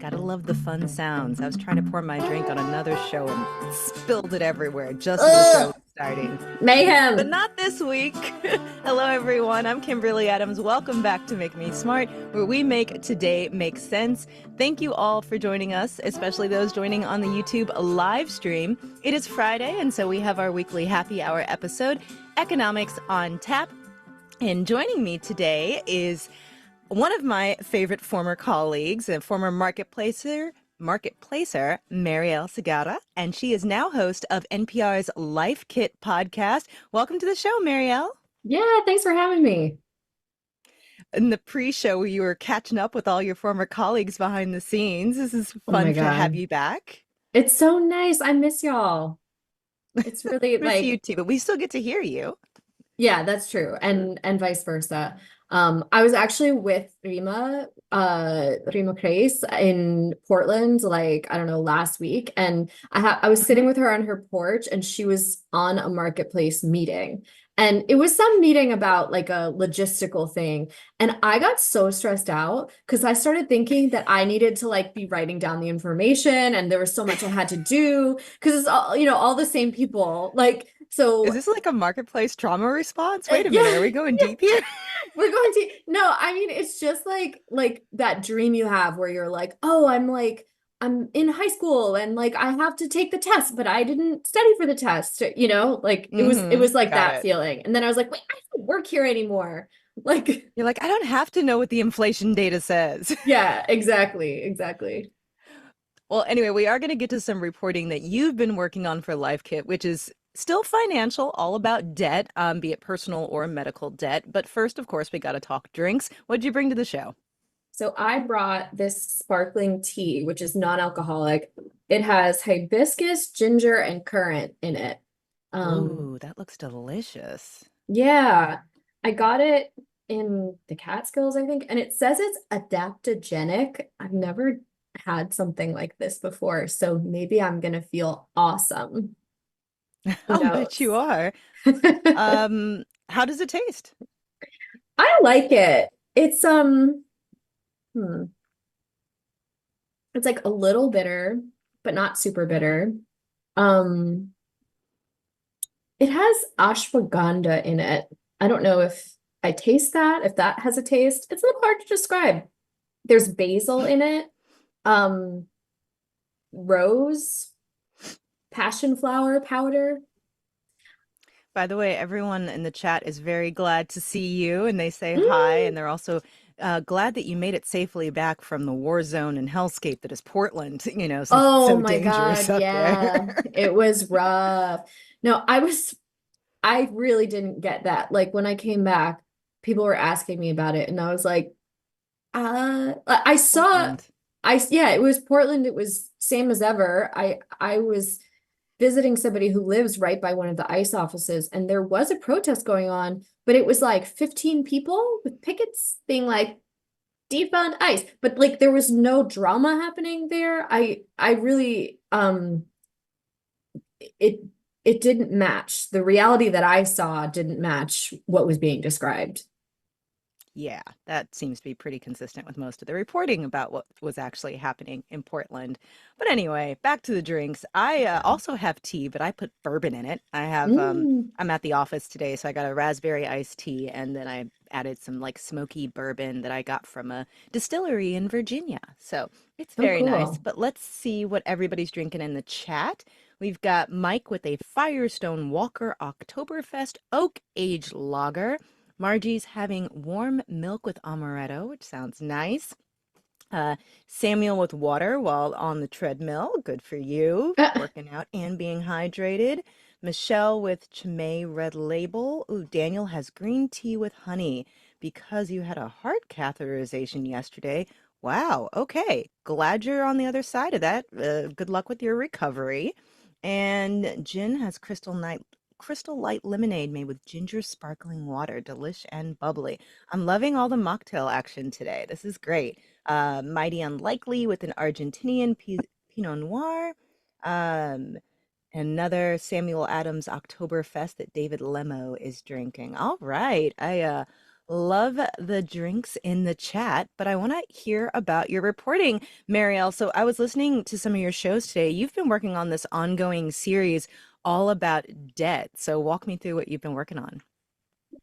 Gotta love the fun sounds. I was trying to pour my drink on another show and spilled it everywhere just as the show Ugh, was starting. But mayhem. not this week. Hello, everyone. I'm Kimberly Adams. Welcome back to Make Me Smart, where we make today make sense. Thank you all for joining us, especially those joining on the YouTube live stream. It is Friday, and so we have our weekly happy hour episode, Economics on Tap. And joining me today is one of my favorite former colleagues, a former marketplacer, Marielle Segarra, and she is now host of NPR's Life Kit podcast. Welcome to the show, Marielle. Yeah, thanks for having me. In the pre-show, you were catching up with all your former colleagues behind the scenes. This is Oh my fun to have God. you back. It's so nice. I miss y'all. It's really Miss you like, too, but we still get to hear you. yeah, that's true. And vice versa. I was actually with Rima Crace in Portland, like, I don't know, last week. And I was Mhm. sitting with her on her porch and she was on a marketplace meeting. And it was some meeting about like a logistical thing. And I got so stressed out because I started thinking that I needed to like be writing down the information and there was so much I had to do because it's all, all the same people. Like, Is so this like a marketplace trauma response? Wait a minute, are yeah, we going deep here? we're going to no, I mean it's just like that dream you have where you're like, I'm in high school and like I have to take the test, but I didn't study for the test, like it was like Got that it. feeling. And then I was like, wait, I don't work here anymore. Like, You're like, I don't have to know what the inflation data says. yeah, exactly, exactly. Well, anyway, we are going to get to some reporting that you've been working on for LifeKit, which is still financial, all about debt, be it personal or medical debt. But first, of course, we got to talk drinks. What'd you bring to the show? So I brought this sparkling tea, which is non-alcoholic. It has hibiscus, ginger, and currant in it. Um, Ooh, that looks delicious. Yeah, I got it in the Catskills, I think, and it says it's adaptogenic. I've never had something like this before, so maybe I'm gonna feel awesome. Who I'll bet you knows? are. How does it taste? I like it. Hmm, it's like a little bitter, but not super bitter. Um, it has ashwagandha in it. I don't know if I taste that, if that has a taste. It's a little hard to describe. There's basil in it. Um, rose, passion flower powder. By the way, everyone in the chat is very glad to see you, and they say hi, Mm. and they're also glad that you made it safely back from the war zone and hellscape that is Portland, since it's Oh so my dangerous God, up there. yeah. It was rough. No, I really didn't get that. Like when I came back, people were asking me about it, and I was like, I saw, Portland. yeah, it was Portland. It was same as ever. I was visiting somebody who lives right by one of the ICE offices, and there was a protest going on, but it was like 15 people with pickets being like, defund ICE. But like there was no drama happening there. I really it it didn't match. The reality that I saw didn't match what was being described. Yeah, that seems to be pretty consistent with most of the reporting about what was actually happening in Portland. But anyway, back to the drinks. I also have tea, but I put bourbon in it. Mm, I'm at the office today, so I got a raspberry iced tea, and then I added some like smoky bourbon that I got from a distillery in Virginia. So it's oh, very nice. cool. But let's see what everybody's drinking in the chat. We've got Mike with a Firestone Walker Oktoberfest Oak Age Lager. Margie's having warm milk with amaretto, which sounds nice. Uh, Samuel with water while on the treadmill. Good for you. Uh, Working out and being hydrated. Michelle with Chimay Red Label. Ooh, Daniel has green tea with honey because you had a heart catheterization yesterday. Wow. Okay. Glad you're on the other side of that. Good luck with your recovery. And Jen has Crystal Light lemonade made with ginger sparkling water, delish and bubbly. I'm loving all the mocktail action today. This is great. Mighty Unlikely with an Argentinian Pinot Noir. Um, Another Samuel Adams Oktoberfest that David Lemo is drinking. All right. I Love the drinks in the chat, but I want to hear about your reporting, Marielle. So I was listening to some of your shows today. You've been working on this ongoing series all about debt. So walk me through what you've been working on.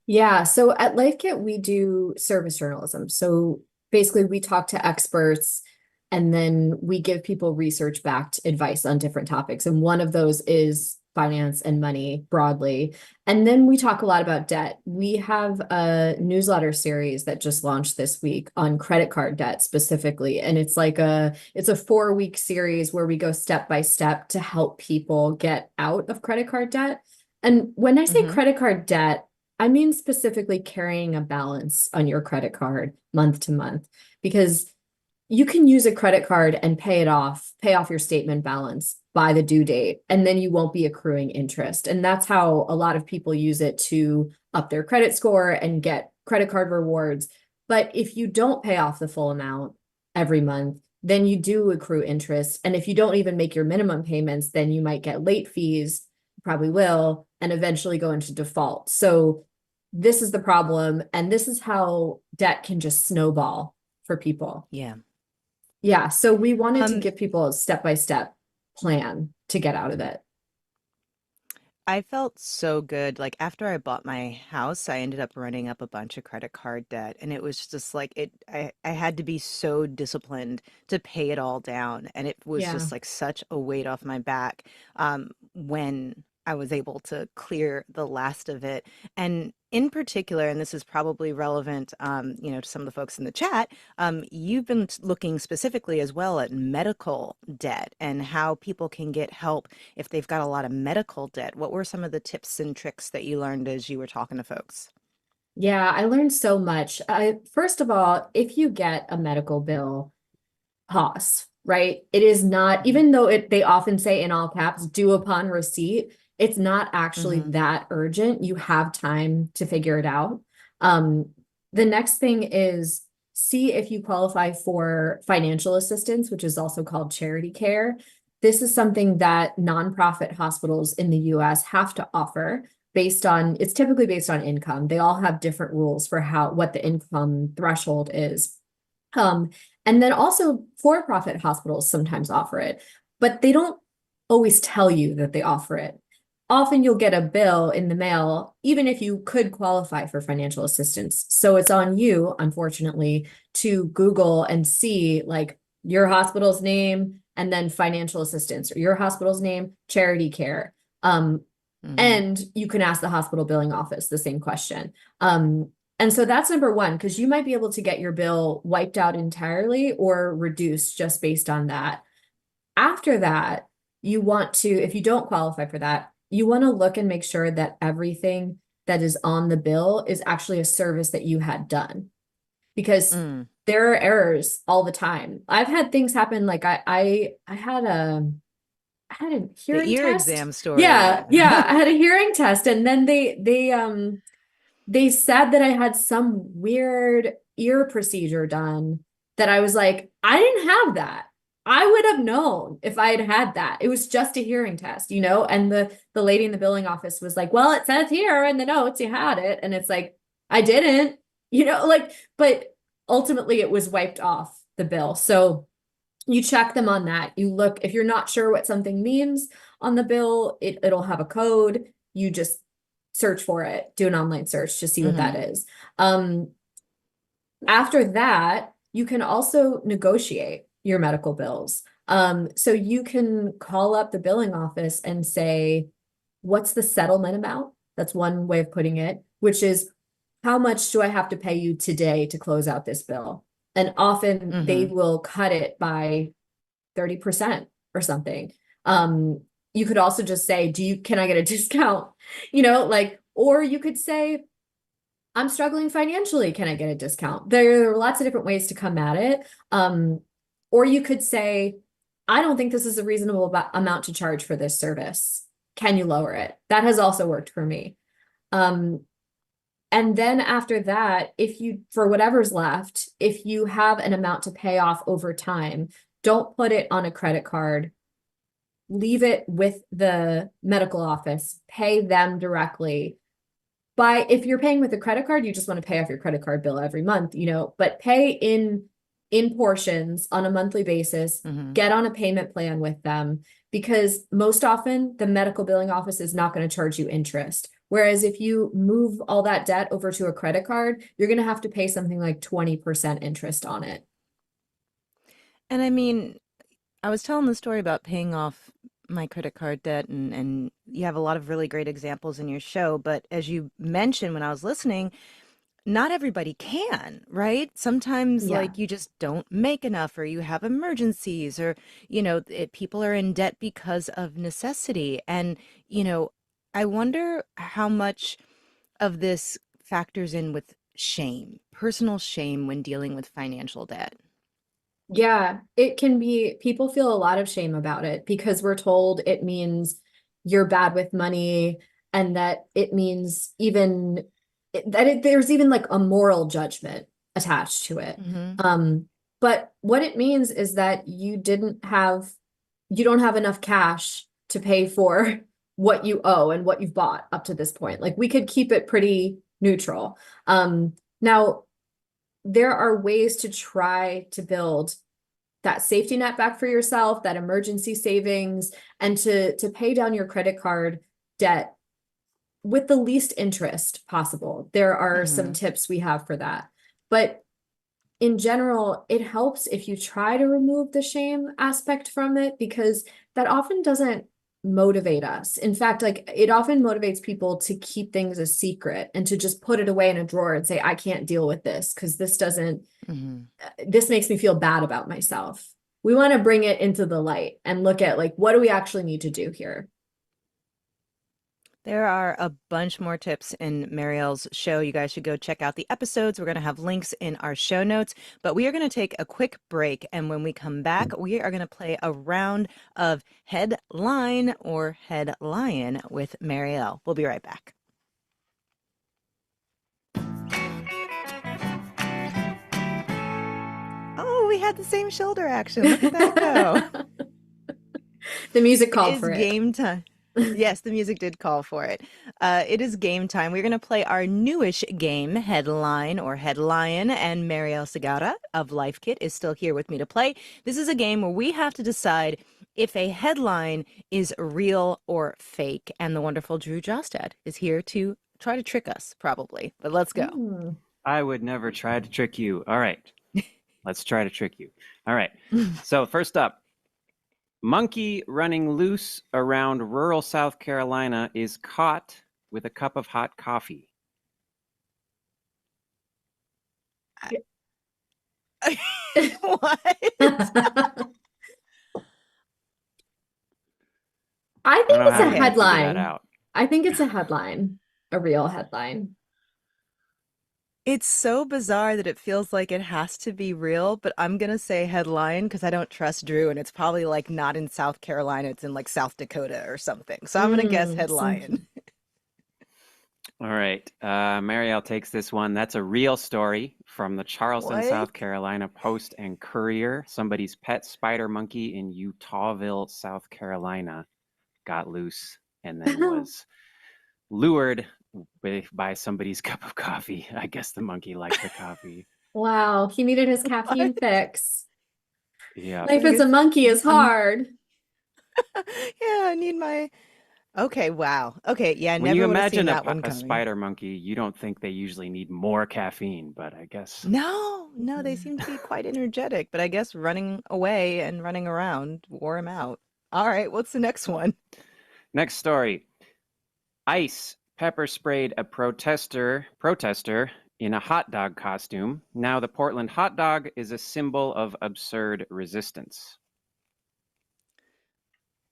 Yeah, so at LifeKit, we do service journalism. So basically, we talk to experts and then we give people research-backed advice on different topics. And one of those is finance and money broadly. And then we talk a lot about debt. We have a newsletter series that just launched this week on credit card debt specifically. And it's a 4-week series where we go step by step to help people get out of credit card debt. And when I say Hmm. credit card debt, I mean specifically carrying a balance on your credit card month to month, because you can use a credit card and pay off your statement balance by the due date, and then you won't be accruing interest. And that's how a lot of people use it to up their credit score and get credit card rewards. But if you don't pay off the full amount every month, then you do accrue interest. And if you don't even make your minimum payments, then you might get late fees, probably will, and eventually go into default. So this is the problem, and this is how debt can just snowball for people. Yeah. Yeah, so we wanted to Um, give people a step-by-step plan to get out of it. I felt so good. Like after I bought my house, I ended up running up a bunch of credit card debt, and it was just like I had to be so disciplined to pay it all down, and it was Yeah. just like such a weight off my back when I was able to clear the last of it. And in particular, and this is probably relevant, to some of the folks in the chat, you've been looking specifically as well at medical debt and how people can get help if they've got a lot of medical debt. What were some of the tips and tricks that you learned as you were talking to folks? Yeah, I learned so much. First of all, if you get a medical bill, pause, right? It is not, Hmm. even though they often say in all caps, due upon receipt, it's not actually Hmm. that urgent. You have time to figure it out. Um, the next thing is see if you qualify for financial assistance, which is also called charity care. This is something that nonprofit hospitals in the US have to offer it's typically based on income. They all have different rules for what the income threshold is. Um, and then also for-profit hospitals sometimes offer it, but they don't always tell you that they offer it. Often you'll get a bill in the mail, even if you could qualify for financial assistance. So it's on you, unfortunately, to Google and see like your hospital's name and then financial assistance, or your hospital's name, charity care. Hmm. And you can ask the hospital billing office the same question. And so that's number one, because you might be able to get your bill wiped out entirely or reduced just based on that. After that, if you don't qualify for that, you want to look and make sure that everything that is on the bill is actually a service that you had done, because Mm. there are errors all the time. I've had things happen, like I had a The hearing ear test. exam story. Yeah, I had a hearing test, and then they said that I had some weird ear procedure done that I was like, I didn't have that. I would have known if I had had that. It was just a hearing test, And the lady in the billing office was like, "Well, it says here in the notes you had it." And it's like, I didn't, but ultimately it was wiped off the bill. So you check them on that. You look, if you're not sure what something means on the bill, it'll have a code. You just search for it, do an online search to see what that Hmm. is. Um, After that, you can also negotiate your medical bills. So you can call up the billing office and say, what's the settlement amount? That's one way of putting it, which is how much do I have to pay you today to close out this bill? And often they Hmm. will cut it by 30% or something. You could also just say, can I get a discount? Or you could say, I'm struggling financially. Can I get a discount? There are lots of different ways to come at it. Or you could say, I don't think this is a reasonable amount to charge for this service. Can you lower it? That has also worked for me. Um, and then after that, for whatever's left, if you have an amount to pay off over time, don't put it on a credit card. Leave it with the medical office, pay them directly. if you're paying with a credit card, you just want to pay off your credit card bill every month, but pay in portions on a monthly basis, Hmm. get on a payment plan with them, because most often the medical billing office is not going to charge you interest. Whereas if you move all that debt over to a credit card, you're going to have to pay something like 20% interest on it. And I mean, I was telling the story about paying off my credit card debt, and you have a lot of really great examples in your show. But as you mentioned when I was listening, not everybody can, right? Sometimes, Yeah. like, you just don't make enough, or you have emergencies, or, people are in debt because of necessity. And, you know, I wonder how much of this factors in with shame, personal shame when dealing with financial debt. Yeah, it can be, people feel a lot of shame about it because we're told it means you're bad with money, and that it means there's even like a moral judgment attached to it. Hmm. Um, but what it means is that you don't have enough cash to pay for what you owe and what you've bought up to this point. Like, we could keep it pretty neutral. Now there are ways to try to build that safety net back for yourself, that emergency savings, and to pay down your credit card debt with the least interest possible. There are some Hmm. tips we have for that. But in general, it helps if you try to remove the shame aspect from it, because that often doesn't motivate us. In fact, like, it often motivates people to keep things a secret and to just put it away in a drawer and say, I can't deal with this because Hmm. this makes me feel bad about myself. We want to bring it into the light and look at, like, what do we actually need to do here? There are a bunch more tips in Marielle's show. You guys should go check out the episodes. We're going to have links in our show notes, but we are going to take a quick break. And when we come back, we are going to play a round of Head-lyin or Head-lyin with Marielle. We'll be right back. Oh, we had the same shoulder action. Look at that go. The music It called is for it. game time. Yes, the music did call for it. It is game time. We're going to play our newish game, Head-lyin or Head-lyin, and Marielle Segarra of Life Kit is still here with me to play. This is a game where we have to decide if a headline is real or fake, and the wonderful Drew Jostad is here to try to trick us, probably. But let's go. Mm. I would never try to trick you. All right, let's try to trick you. All right. So first up, monkey running loose around rural South Carolina is caught with a cup of hot coffee. What? I I don't think know it's how a you're going Okay. to figure that headline. out. I think it's a headline, a real headline. It's so bizarre that it feels like it has to be real, but I'm gonna say headline because I don't trust Drew, and it's probably like not in South Carolina, it's in like South Dakota or something. So I'm gonna guess headline. All right. Marielle takes this one. That's a real story from the Charleston, What? South Carolina Post and Courier. Somebody's pet spider monkey in Utahville, South Carolina, got loose and then was lured by somebody's cup of coffee. I guess the monkey liked the coffee. Wow, he needed his What? caffeine fix. Yeah. Life Like as a it's monkey is I'm hard. yeah, I need my okay, wow. Okay, yeah, I When you never would have seen imagine that one a coming. spider monkey, you don't think they usually need more caffeine, but I guess. No, no, they seem to be quite energetic, but I guess running away and running around wore him out. All right, what's the next one? Next story. ICE pepper sprayed a protester in a hot dog costume. Now the Portland hot dog is a symbol of absurd resistance.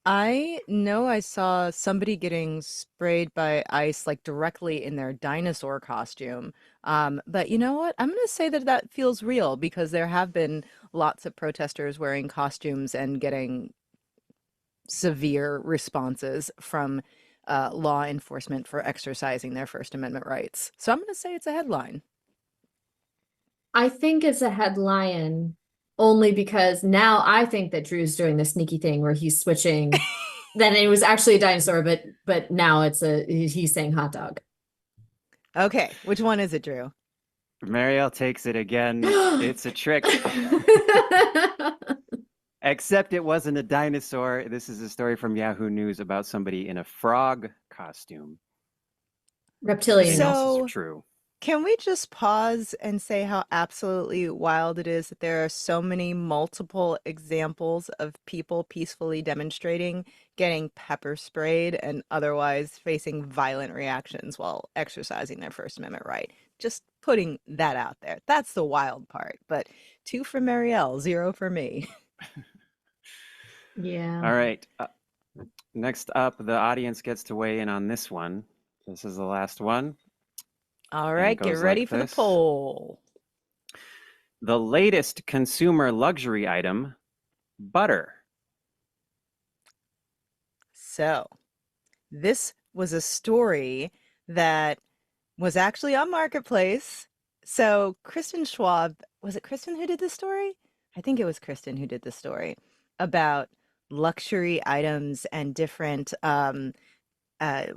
I know I saw somebody getting sprayed by ice like directly in their dinosaur costume. But you know what? I'm going to say that that feels real because there have been lots of protesters wearing costumes and getting severe responses from law enforcement for exercising their First Amendment rights. So I'm going to say it's a headline. I think it's a headline only because now I think that Drew's doing the sneaky thing where he's switching. Then it was actually a dinosaur, but now he's saying hot dog. Okay, which one is it, Drew? Marielle takes it again. It's a trick. Except it wasn't a dinosaur. This is a story from Yahoo News about somebody in a frog costume. Everything Reptilian. else is So, true. can we just pause and say how absolutely wild it is that there are so many multiple examples of people peacefully demonstrating, getting pepper sprayed, and otherwise facing violent reactions while exercising their First Amendment right? Just putting that out there. That's the wild part. But two for Marielle, zero for me. Yeah. All right. Next up, the audience gets to weigh in on this one. This is the last one, All and it right, get goes ready like for the this. poll. The latest consumer luxury item, butter. So, this was a story that was actually on Marketplace. So Kristen Schwab, was it Kristen who did this story? I think it was Kristen who did the story about luxury items and different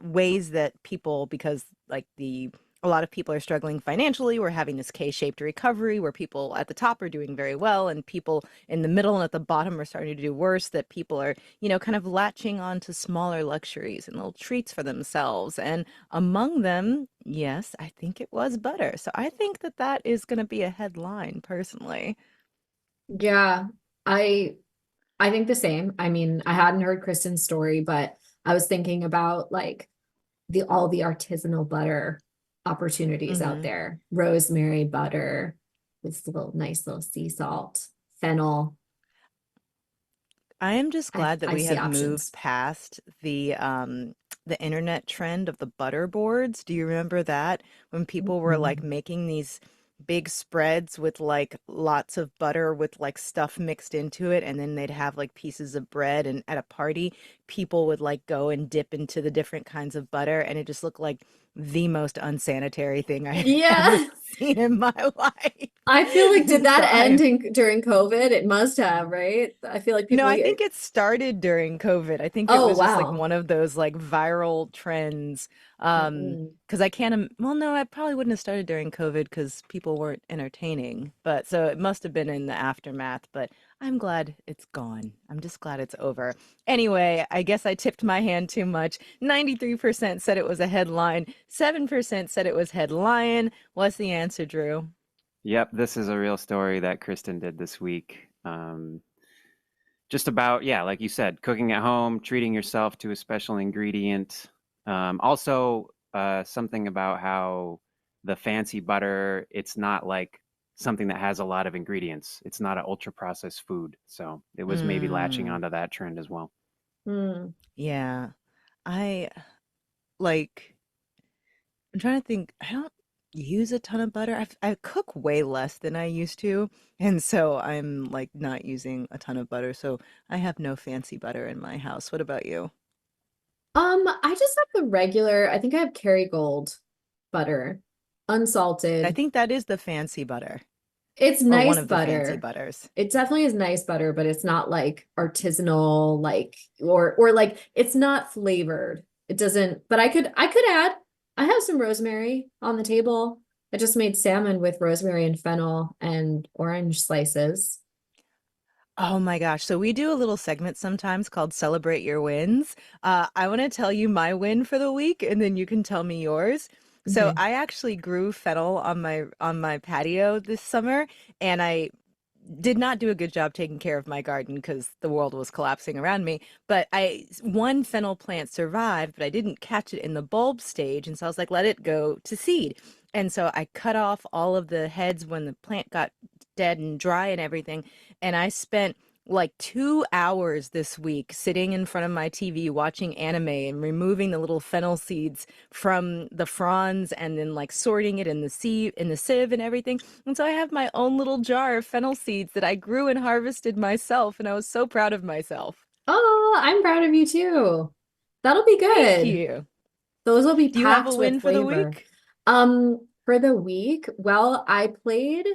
ways that people, because like a lot of people are struggling financially. We're having this K-shaped recovery where people at the top are doing very well and people in the middle and at the bottom are starting to do worse, that people are, kind of latching on to smaller luxuries and little treats for themselves. And among them, yes, I think it was butter. So I think that that is going to be a headline personally. Yeah. I I think the same. I mean, I hadn't heard Kristen's story, but I was thinking about like the all the artisanal butter opportunities out Hmm. there. Rosemary butter with little nice little sea salt, fennel. I am just glad that I we see have moved options. past the internet trend of the butter boards. Do you remember that when people were like Mhm. making these big spreads with like lots of butter with like stuff mixed into it, and then they'd have like pieces of bread, and at a party people would like go and dip into the different kinds of butter, and it just looked like the most unsanitary thing I had ever Yeah. seen in my life. I feel like did And so that end I during COVID? It must have, right? I feel like No, people I here. think it started during COVID. I think it Oh, was just like wow. one of those like viral trends. Mm-mm. Because I can't, well, no, I probably wouldn't have started during COVID because people weren't entertaining. But so it must have been in the aftermath. But I'm glad it's gone. I'm just glad it's over. Anyway, I guess I tipped my hand too much. 93% said it was a headline, 7% said it was headline. What's the answer, Drew? Yep, this is a real story that Kristen did this week. Just about, yeah, like you said, cooking at home, treating yourself to a special ingredient. Also, something about how the fancy butter, it's not like something that has a lot of ingredients. It's not an ultra processed food. So it was maybe latching Mm, onto that trend as well. Mm. yeah. I like. I'm trying to think. I don't use a ton of butter. I cook way less than I used to, and so I'm like not using a ton of butter. So I have no fancy butter in my house. What about you? I just have the regular, I think I have Kerrygold butter, I unsalted. think that is the fancy butter, It's or one nice of the fancy butter. butters. It definitely is nice butter, but it's not like artisanal, like or like it's not flavored. It doesn't, but I could add, I have some rosemary on the table. I just made salmon with rosemary and fennel and orange slices. Oh my gosh. So we do a little segment sometimes called Celebrate Your Wins. I want to tell you my win for the week and then you can tell me yours. So Okay. I actually grew fennel on my patio this summer, and I did not do a good job taking care of my garden because the world was collapsing around me. But one fennel plant survived, but I didn't catch it in the bulb stage. And so I was like, let it go to seed. And so I cut off all of the heads when the plant got dead and dry and everything. And I spent like 2 hours this week sitting in front of my TV watching anime and removing the little fennel seeds from the fronds and then like sorting it in the sieve and everything. And so I have my own little jar of fennel seeds that I grew and harvested myself, and I was so proud of myself. Oh, I'm proud of you too. That'll be Thank good. you. Those will be Do you have a packed with win for the flavor. week? For the week, well, I played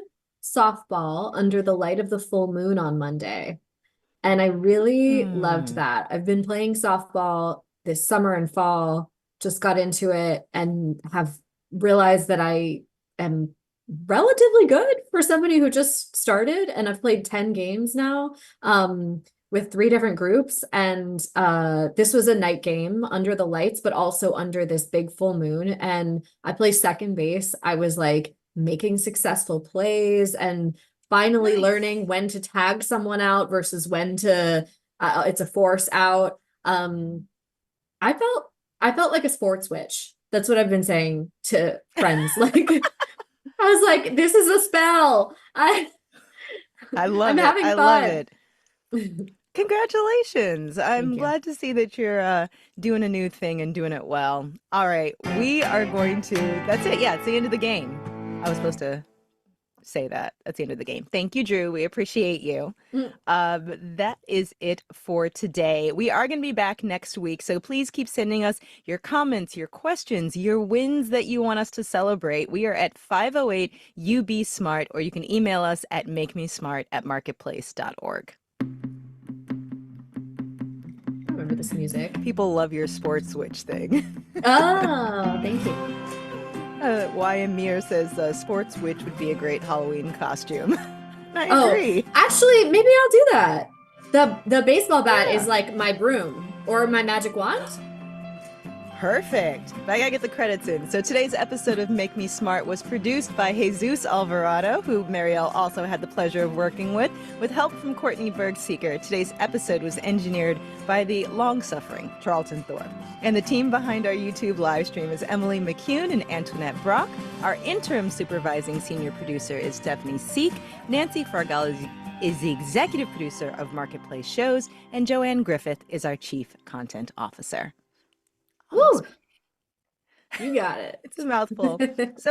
softball under the light of the full moon on Monday, and I really loved Hmm. that. I've been playing softball this summer and fall, just got into it and have realized that I am relatively good for somebody who just started, and I've played 10 games now. With 3 different groups, and this was a night game under the lights, but also under this big full moon, and I play second base. I was like making successful plays and finally Nice. learning when to tag someone out versus when to it's a force out. I felt like a sports witch. That's what I've been saying to friends. Like I was like, this is a spell. I I'm love it. having I love fun. it. Congratulations. I'm Thank you. glad to see that you're doing a new thing and doing it well. All right, we are going to, that's it. Yeah, it's the end of the game. I was supposed to say that. That's the end of the game. Thank you, Drew. We appreciate you. Mm. That is it for today. We are going to be back next week, so please keep sending us your comments, your questions, your wins that you want us to celebrate. We are at 508 UB Smart, or you can email us at makemesmart@marketplace.org. I remember this music. People love your sports switch thing. Oh, thank you. YM Mir says sports witch would be a great Halloween costume. I Oh, agree. actually, maybe I'll do that. The baseball bat Yeah. is like my broom or my magic wand. Perfect. But I gotta get the credits in. So today's episode of Make Me Smart was produced by Jesus Alvarado, who Marielle also had the pleasure of working with help from Courtney Bergseeker. Today's episode was engineered by the long-suffering Charlton Thorpe. And the team behind our YouTube live stream is Emily McCune and Antoinette Brock. Our interim supervising senior producer is Stephanie Seek. Nancy Fargal is the executive producer of Marketplace Shows, and Joanne Griffith is our chief content officer. Woo! You got it. It's a mouthful. So